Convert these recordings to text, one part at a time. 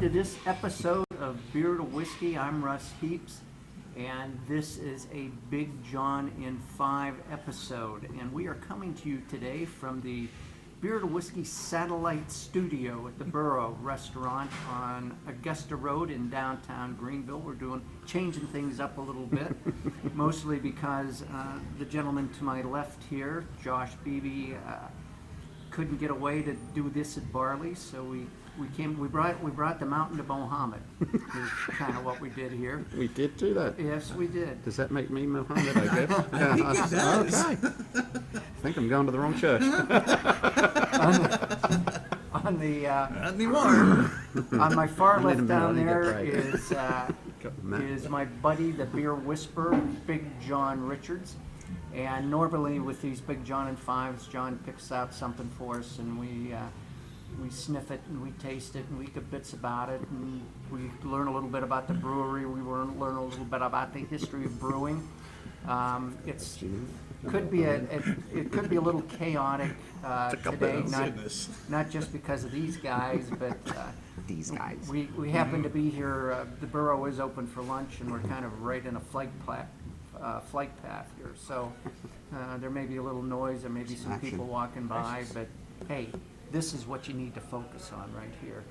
to this episode of Beer to Whiskey. I'm Russ Heaps, and this is a Big John in 5 episode. And we are coming to you today from the Beer to Whiskey satellite studio at the Burro Restaurant on Augusta Road in downtown Greenville. We're changing things up a little bit, mostly because the gentleman to my left here, Josh Beebe, couldn't get away to do this at Barley, so we brought the mountain to Mohammed. Is kind of what we did here. We did do that. Yes, we did. Does that make me Mohammed, I guess? I think it does. Okay. I think I'm going to the wrong church. On my far left down I need a there break. is my buddy, the beer whisperer, Big John Richards. And normally with these Big John and 5s, John picks out something for us, and we sniff it and we taste it and we get bits about it, and we learn a little bit about the brewery. We learn a little bit about the history of brewing. It could be a little chaotic today, not just because of these guys, but These guys. we happen to be here. The Burro is open for lunch, and we're kind of right in a flight path here. So there may be a little noise, there may be some people walking by, but hey, this is what you need to focus on right here.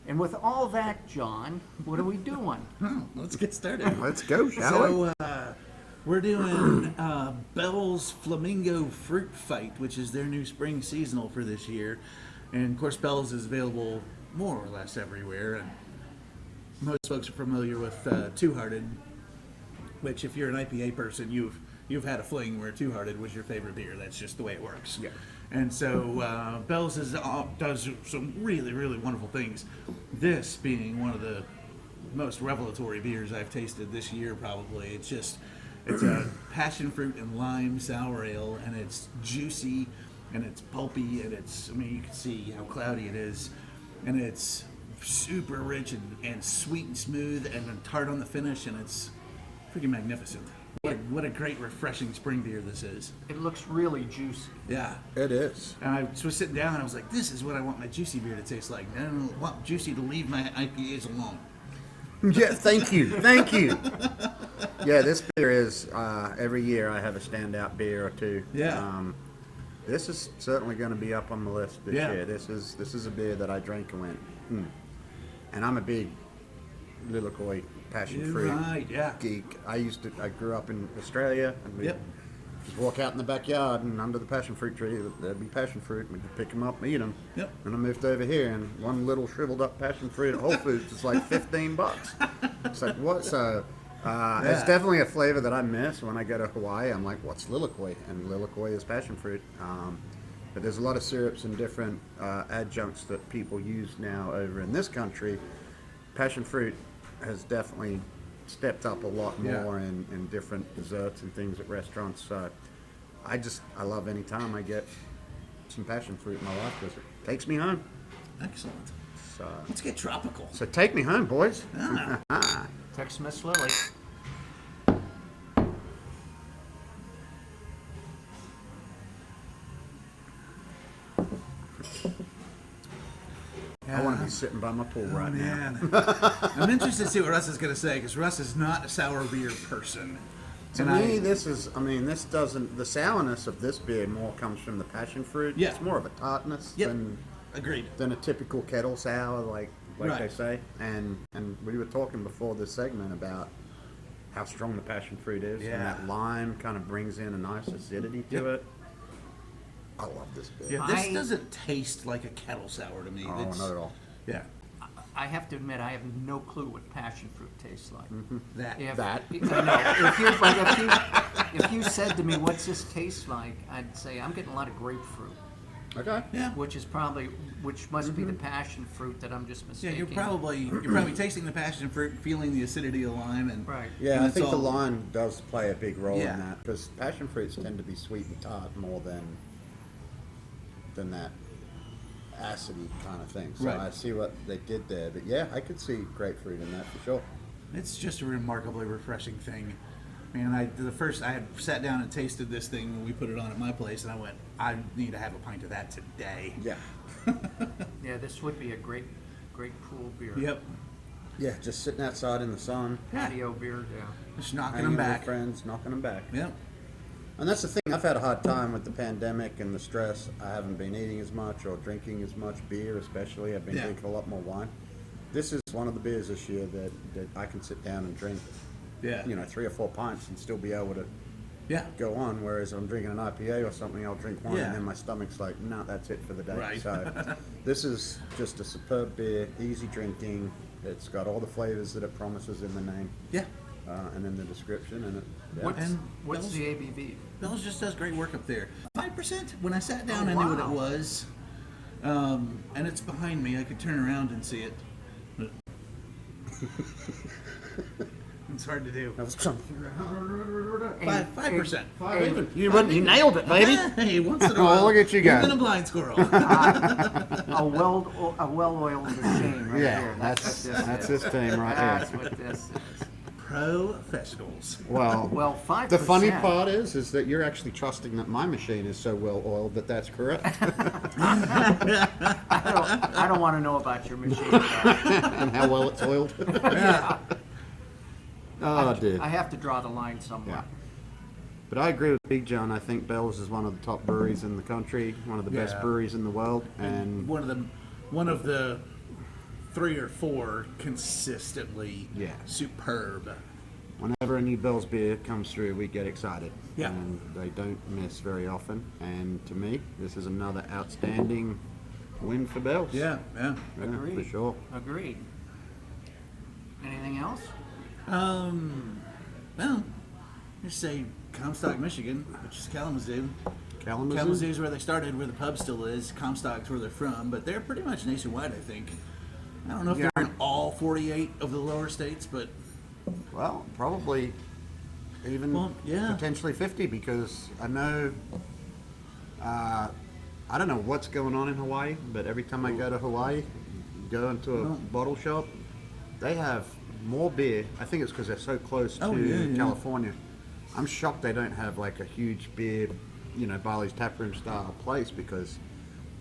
And with all that, John, what are we doing? Let's get started. Let's go, shall we? We're doing Bell's Flamingo Fruit Fight, which is their new spring seasonal for this year. And of course, Bell's is available more or less everywhere. And most folks are familiar with Two Hearted, which if you're an IPA person, you've had a fling where Two Hearted was your favorite beer. That's just the way it works. Yeah. And so Bell's does some really, really wonderful things. This being one of the most revelatory beers I've tasted this year, probably. It's a passion fruit and lime sour ale, and it's juicy, and it's pulpy, and you can see how cloudy it is, and it's super rich and sweet and smooth, and then tart on the finish, and it's pretty magnificent. What a great, refreshing spring beer this is. It looks really juicy. Yeah. It is. And I was sitting down and I was like, this is what I want my juicy beer to taste like. I don't want juicy to leave my IPAs alone. Yeah, thank you. Yeah, this beer is, every year I have a standout beer or two. Yeah. This is certainly going to be up on the list this Yeah. year. This is a beer that I drank and went, And I'm a big Lillekoi passion fruit geek. I grew up in Australia, and we'd just walk out in the backyard, and under the passion fruit tree, there'd be passion fruit, and we'd pick them up and eat them. Yep. And I moved over here, and one little shriveled up passion fruit at Whole Foods is like $15. It's like, what? So it's definitely a flavor that I miss when I go to Hawaii. I'm like, what's Lillekoi? And Lillekoi is passion fruit. But there's a lot of syrups and different adjuncts that people use now over in this country. Passion fruit has definitely stepped up a lot more in different desserts and things at restaurants. So I love any time I get some passion fruit in my life because it takes me home. Excellent. So Let's get tropical. So take me home, boys. Text Miss Lily. I want to be sitting by my pool right now. I'm interested to see what Russ is going to say, because Russ is not a sour beer person. To me, the sourness of this beer more comes from the passion fruit. Yeah. It's more of a tartness than a typical kettle sour, like they say. And we were talking before this segment about how strong the passion fruit is, and that lime kind of brings in a nice acidity to it. I love this beer. Yeah, this doesn't taste like a kettle sour to me. Oh, not at all. Yeah. I have to admit, I have no clue what passion fruit tastes like. If you said to me, "What's this taste like?" I'd say I'm getting a lot of grapefruit. Okay. Yeah. Which must be the passion fruit that I'm just mistaking. Yeah, you're probably tasting the passion fruit, feeling the acidity of lime, and right. Yeah, and I think the lime does play a big role in that, because passion fruits tend to be sweet and tart more than that acidy kind of thing. So I see what they did there, but yeah, I could see grapefruit in that for sure. It's just a remarkably refreshing thing. Man, I had sat down and tasted this thing when we put it on at my place, and I went, I need to have a pint of that today. Yeah. Yeah, this would be a great great pool beer. Yep. Yeah, just sitting outside in the sun, Patio beer, yeah. Just knocking hanging them with back. friends, knocking them back. Yep. And that's the thing. I've had a hard time with the pandemic and the stress. I haven't been eating as much or drinking as much beer, especially. I've been Yeah. drinking a lot more wine. This is one of the beers this year that I can sit down and drink, Yeah. 3 or 4 pints and still be able to Yeah. go on. Whereas I'm drinking an IPA or something, I'll drink one Yeah. and then my stomach's like, no, that's it for the day. Right. So this is just a superb beer, easy drinking. It's got all the flavors that it promises in the name Yeah. and in the description. And What's, And what's Bell's- the ABV? Bell's just does great work up there. 5%. When I sat down, Oh, I knew what it wow. was. And it's behind me. I could turn around and see it. It's hard to do. that was 5%. You nailed it, baby. Hey, once in a Oh, while. look at you go. Even a blind squirrel. A well-oiled machine right Yeah, here. that's what this his is. team right That's there. what this is. Professionals. Well, 5%. the funny part is that you're actually trusting that my machine is so well oiled that that's correct. I don't want to know about your machine. And how well it's oiled. Yeah. Oh, dude. I have to draw the line somewhere. Yeah. But I agree with Big John. I think Bell's is one of the top breweries in the country, one of the best Yeah. breweries in the world, and One of the 3 or 4 consistently Yeah. superb. whenever a new Bell's beer comes through, we get excited. Yeah. And they don't miss very often. And to me, this is another outstanding win for Bell's. Yeah. Yeah, Agreed. for sure. Agreed. Anything else? Well, just say Comstock, Michigan, which is Kalamazoo. Kalamazoo? Kalamazoo is where they started, where the pub still is. Comstock's where they're from, but they're pretty much nationwide, I think. I don't know if Yeah. they're in all 48 of the lower states, but Well, probably even Well, yeah. potentially 50 because I know, I don't know what's going on in Hawaii, but every time I go to Hawaii, go into a bottle shop, they have more beer. I think it's because they're so close to yeah. California. I'm shocked they don't have like a huge beer, Barley's Taproom style place because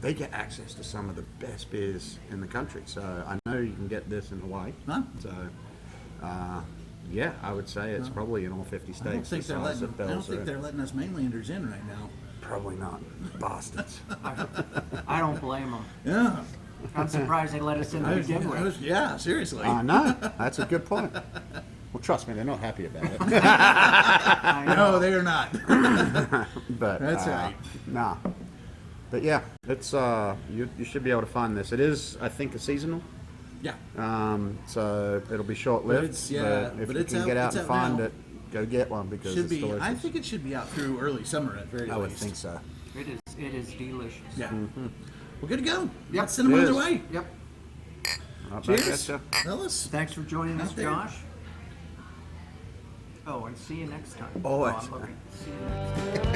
they get access to some of the best beers in the country. So I know you can get this in Hawaii. Huh? So, yeah, I would say it's probably in all 50 states. I don't think the they're size letting. that I don't Bell's think are. they're letting us mainlanders in right now. Probably not. Bastards. I don't blame them. Yeah. I'm surprised they let us in to begin with. Yeah, seriously. No, that's a good point. Well, trust me, they're not happy about it. I know. No, they are not. But That's right. Nah. But yeah, it's you should be able to find this. It is, I think, a seasonal. Yeah. So it'll be short-lived. But it's- yeah, if but you it's can out- get out it's and out find now. it, go get one because Should it's be. delicious. I think it should be out through early summer at very I would least. think so. It is delicious. Yeah. We're good to go. Yep. Let's send them on their Cheers. way. Yep. Right back Cheers, at ya. fellas. Thanks for joining us, Out there. Josh. Oh, and see you next time. Always. I'm looking. See you next time.